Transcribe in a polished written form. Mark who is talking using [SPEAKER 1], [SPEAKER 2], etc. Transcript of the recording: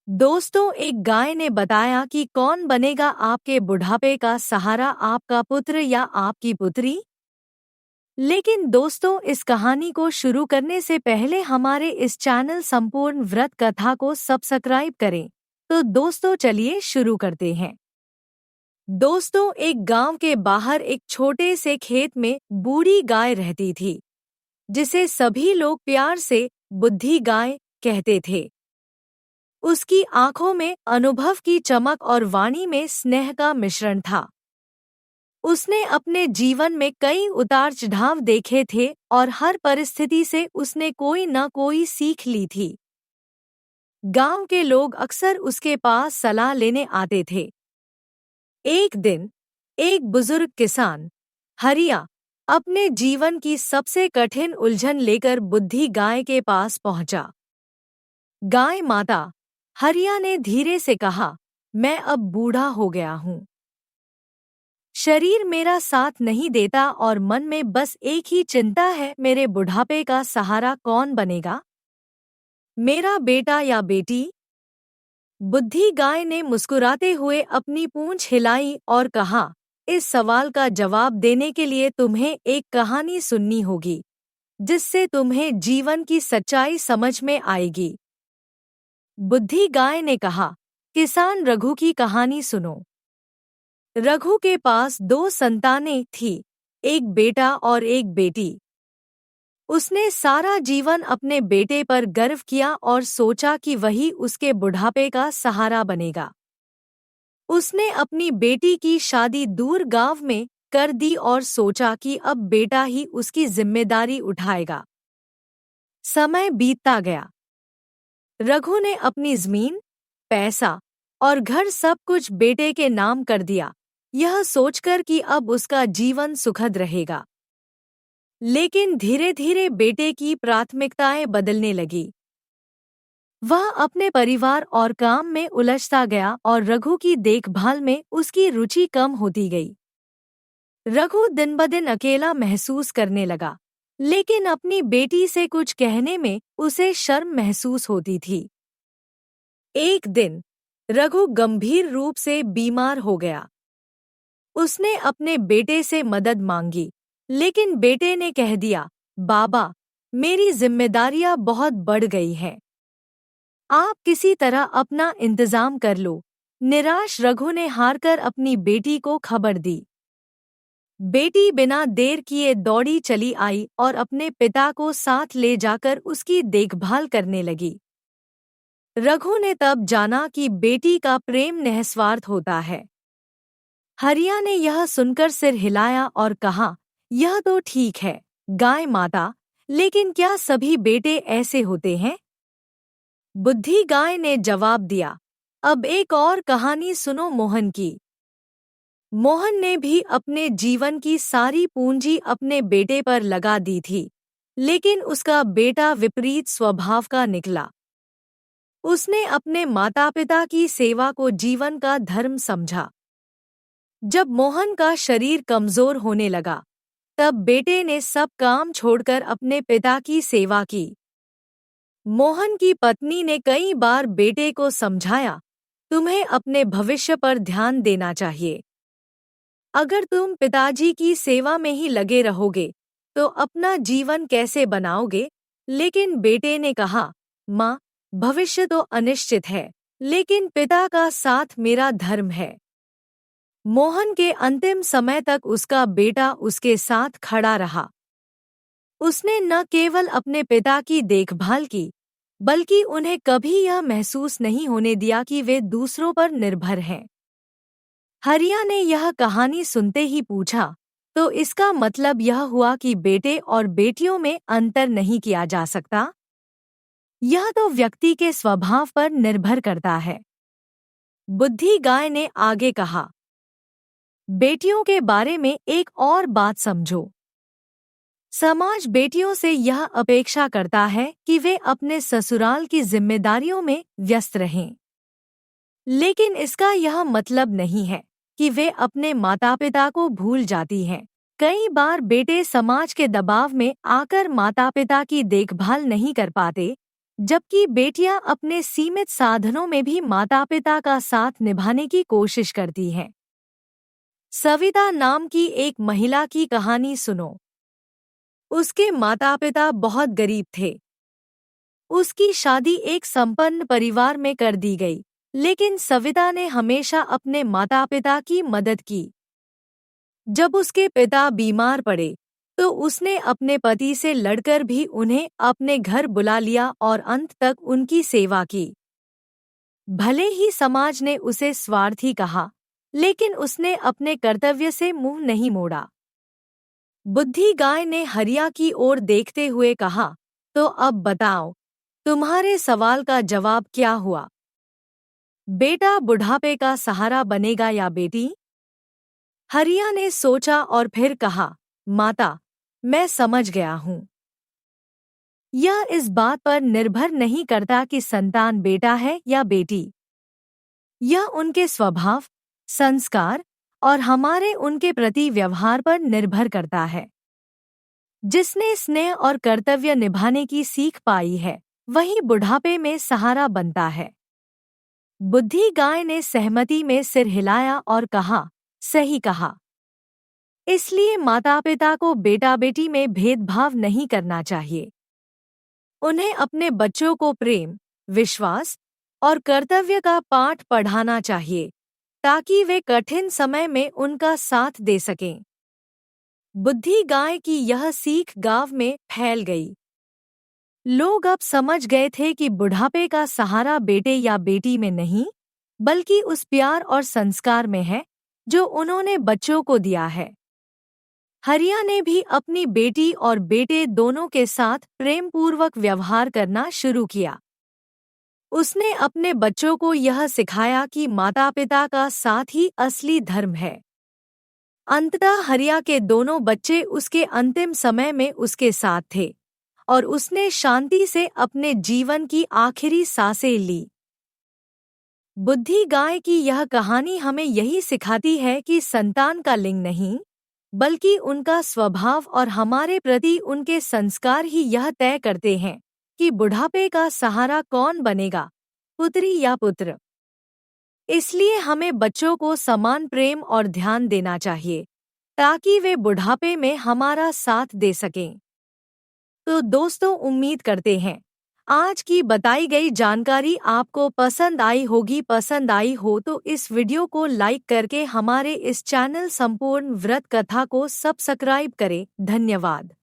[SPEAKER 1] दोस्तों, एक गाय ने बताया कि कौन बनेगा आपके बुढ़ापे का सहारा, आपका पुत्र या आपकी पुत्री। लेकिन दोस्तों, इस कहानी को शुरू करने से पहले हमारे इस चैनल संपूर्ण व्रत कथा को सब्सक्राइब करें। तो दोस्तों, चलिए शुरू करते हैं। दोस्तों, एक गांव के बाहर एक छोटे से खेत में बूढ़ी गाय रहती थी, जिसे सभी लोग प्यार से बुद्धि गाय कहते थे। उसकी आंखों में अनुभव की चमक और वाणी में स्नेह का मिश्रण था। उसने अपने जीवन में कई उतार चढ़ाव देखे थे और हर परिस्थिति से उसने कोई न कोई सीख ली थी। गांव के लोग अक्सर उसके पास सलाह लेने आते थे। एक दिन एक बुजुर्ग किसान हरिया अपने जीवन की सबसे कठिन उलझन लेकर बुद्धि गाय के पास पहुंचा। गाय माता, हरिया ने धीरे से कहा, मैं अब बूढ़ा हो गया हूँ। शरीर मेरा साथ नहीं देता और मन में बस एक ही चिंता है, मेरे बुढ़ापे का सहारा कौन बनेगा, मेरा बेटा या बेटी। बुद्धि गाय ने मुस्कुराते हुए अपनी पूंछ हिलाई और कहा, इस सवाल का जवाब देने के लिए तुम्हें एक कहानी सुननी होगी, जिससे तुम्हें जीवन की सच्चाई समझ में आएगी। बुद्धि गाय ने कहा, किसान रघु की कहानी सुनो। रघु के पास 2 संतानें थीं, एक बेटा और एक बेटी। उसने सारा जीवन अपने बेटे पर गर्व किया और सोचा कि वही उसके बुढ़ापे का सहारा बनेगा। उसने अपनी बेटी की शादी दूर गांव में कर दी और सोचा कि अब बेटा ही उसकी जिम्मेदारी उठाएगा। समय बीतता गया। रघु ने अपनी जमीन, पैसा और घर सब कुछ बेटे के नाम कर दिया, यह सोचकर कि अब उसका जीवन सुखद रहेगा। लेकिन धीरे धीरे बेटे की प्राथमिकताएं बदलने लगी। वह अपने परिवार और काम में उलझता गया और रघु की देखभाल में उसकी रुचि कम होती गई। रघु दिन ब दिन अकेला महसूस करने लगा, लेकिन अपनी बेटी से कुछ कहने में उसे शर्म महसूस होती थी। एक दिन रघु गंभीर रूप से बीमार हो गया। उसने अपने बेटे से मदद मांगी, लेकिन बेटे ने कह दिया, बाबा, मेरी जिम्मेदारियां बहुत बढ़ गई हैं। आप किसी तरह अपना इंतजाम कर लो। निराश रघु ने हारकर अपनी बेटी को खबर दी। बेटी बिना देर किए दौड़ी चली आई और अपने पिता को साथ ले जाकर उसकी देखभाल करने लगी। रघु ने तब जाना कि बेटी का प्रेम निस्वार्थ होता है। हरिया ने यह सुनकर सिर हिलाया और कहा, यह तो ठीक है गाय माता, लेकिन क्या सभी बेटे ऐसे होते हैं? बुद्धि गाय ने जवाब दिया, अब एक और कहानी सुनो मोहन की। मोहन ने भी अपने जीवन की सारी पूंजी अपने बेटे पर लगा दी थी, लेकिन उसका बेटा विपरीत स्वभाव का निकला। उसने अपने माता पिता की सेवा को जीवन का धर्म समझा। जब मोहन का शरीर कमजोर होने लगा, तब बेटे ने सब काम छोड़कर अपने पिता की सेवा की। मोहन की पत्नी ने कई बार बेटे को समझाया, तुम्हें अपने भविष्य पर ध्यान देना चाहिए। अगर तुम पिताजी की सेवा में ही लगे रहोगे, तो अपना जीवन कैसे बनाओगे? लेकिन बेटे ने कहा, माँ, भविष्य तो अनिश्चित है, लेकिन पिता का साथ मेरा धर्म है। मोहन के अंतिम समय तक उसका बेटा उसके साथ खड़ा रहा। उसने न केवल अपने पिता की देखभाल की, बल्कि उन्हें कभी यह महसूस नहीं होने दिया कि वे दूसरों पर निर्भर हैं। हरिया ने यह कहानी सुनते ही पूछा, तो इसका मतलब यह हुआ कि बेटे और बेटियों में अंतर नहीं किया जा सकता? यह तो व्यक्ति के स्वभाव पर निर्भर करता है। बुद्धि गाय ने आगे कहा, बेटियों के बारे में एक और बात समझो। समाज बेटियों से यह अपेक्षा करता है कि वे अपने ससुराल की जिम्मेदारियों में व्यस्त रहें। लेकिन इसका यह मतलब नहीं है कि वे अपने माता पिता को भूल जाती हैं। कई बार बेटे समाज के दबाव में आकर माता पिता की देखभाल नहीं कर पाते, जबकि बेटियां अपने सीमित साधनों में भी माता पिता का साथ निभाने की कोशिश करती हैं। सविता नाम की एक महिला की कहानी सुनो। उसके माता पिता बहुत गरीब थे। उसकी शादी एक संपन्न परिवार में कर दी गई, लेकिन सविता ने हमेशा अपने माता पिता की मदद की। जब उसके पिता बीमार पड़े तो उसने अपने पति से लड़कर भी उन्हें अपने घर बुला लिया और अंत तक उनकी सेवा की। भले ही समाज ने उसे स्वार्थी कहा, लेकिन उसने अपने कर्तव्य से मुंह नहीं मोड़ा। बुद्धि गाय ने हरिया की ओर देखते हुए कहा, तो अब बताओ, तुम्हारे सवाल का जवाब क्या हुआ? बेटा बुढ़ापे का सहारा बनेगा या बेटी? हरिया ने सोचा और फिर कहा, माता, मैं समझ गया हूँ। यह इस बात पर निर्भर नहीं करता कि संतान बेटा है या बेटी। यह उनके स्वभाव, संस्कार और हमारे उनके प्रति व्यवहार पर निर्भर करता है। जिसने स्नेह और कर्तव्य निभाने की सीख पाई है, वही बुढ़ापे में सहारा बनता है। बुद्धि गाय ने सहमति में सिर हिलाया और कहा, सही कहा। इसलिए माता पिता को बेटा बेटी में भेदभाव नहीं करना चाहिए। उन्हें अपने बच्चों को प्रेम, विश्वास और कर्तव्य का पाठ पढ़ाना चाहिए, ताकि वे कठिन समय में उनका साथ दे सकें। बुद्धि गाय की यह सीख गांव में फैल गई। लोग अब समझ गए थे कि बुढ़ापे का सहारा बेटे या बेटी में नहीं, बल्कि उस प्यार और संस्कार में है जो उन्होंने बच्चों को दिया है। हरिया ने भी अपनी बेटी और बेटे दोनों के साथ प्रेमपूर्वक व्यवहार करना शुरू किया। उसने अपने बच्चों को यह सिखाया कि माता पिता का साथ ही असली धर्म है। अंततः हरिया के दोनों बच्चे उसके अंतिम समय में उसके साथ थे और उसने शांति से अपने जीवन की आखिरी सांसें ली। बुद्धि गाय की यह कहानी हमें यही सिखाती है कि संतान का लिंग नहीं, बल्कि उनका स्वभाव और हमारे प्रति उनके संस्कार ही यह तय करते हैं कि बुढ़ापे का सहारा कौन बनेगा, पुत्री या पुत्र। इसलिए हमें बच्चों को समान प्रेम और ध्यान देना चाहिए, ताकि वे बुढ़ापे में हमारा साथ दे सकें। तो दोस्तों, उम्मीद करते हैं आज की बताई गई जानकारी आपको पसंद आई होगी। पसंद आई हो तो इस वीडियो को लाइक करके हमारे इस चैनल संपूर्ण व्रत कथा को सब्सक्राइब करें। धन्यवाद।